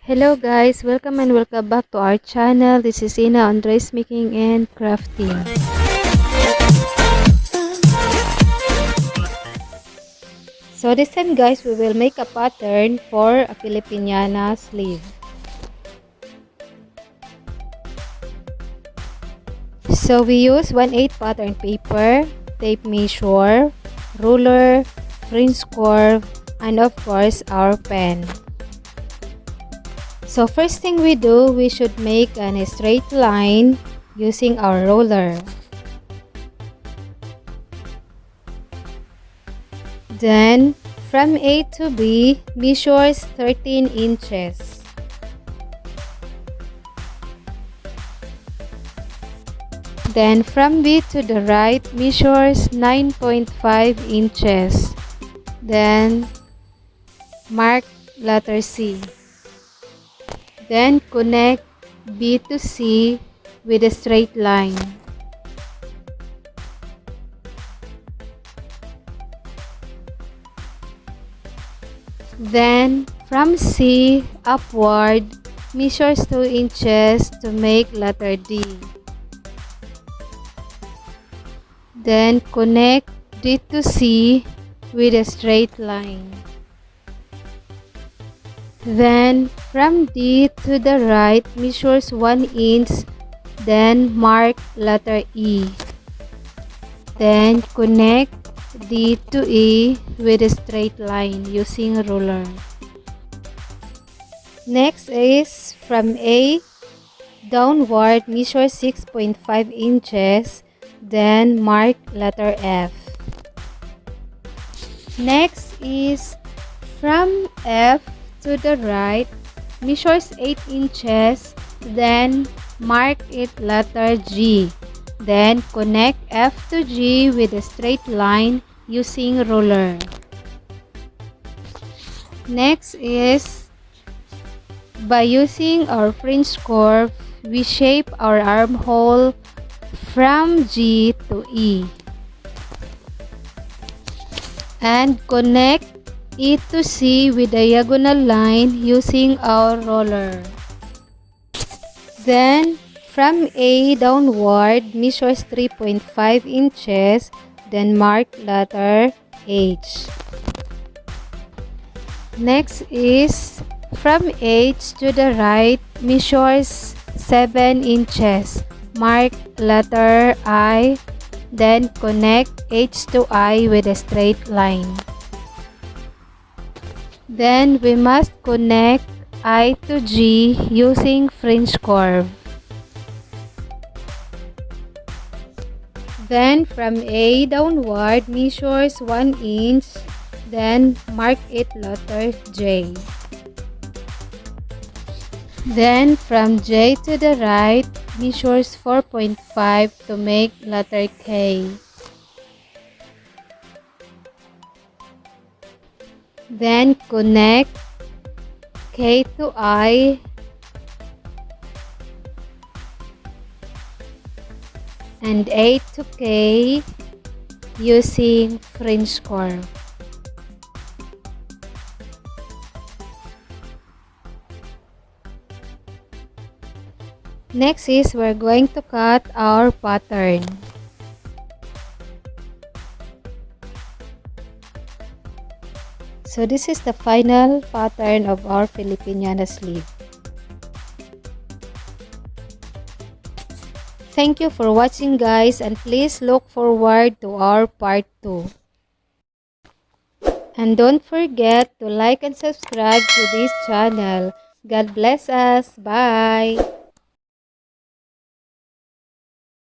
Hello guys, welcome and welcome back to our channel. This is Ina on dressmaking and crafting. So this time guys, we will make a pattern for a Filipiniana sleeve. So we use 1/8 pattern paper, tape measure, ruler, fringe curve, and of course our pen. So first thing we do, we should make a straight line using our roller. Then from A to B, measures 13 inches. Then from B to the right, measures 9.5 inches. Then mark letter C. Then connect B to C with a straight line. Then from C upward, measures 2 inches to make letter D. Then connect D to C with a straight line. Then from D to the right, measures 1 inch, then mark letter E. Then connect D to E with a straight line using a ruler. Next is from A downward, measure 6.5 inches, then mark letter F. Next is from F to the right, measures 8 inches, then mark it letter G. Then connect F to G with a straight line using ruler. Next is by using our fringe curve, we shape our armhole from G to E and connect E to C with a diagonal line using our roller. Then from A downward, measures 3.5 inches, then mark letter H. Next is from H to the right, measures 7 inches, mark letter I, then connect H to I with a straight line. Then we must connect I to G using fringe curve. Then from A downward, measures 1 inch, then mark it letter J. Then from J to the right, measures 4.5 to make letter K. Then connect K to I and A to K using fringe curve. Next is we're going to cut our pattern. So this is the final pattern of our Filipiniana sleeve. Thank you for watching guys, and please look forward to our part 2. And don't forget to like and subscribe to this channel. God bless us. Bye!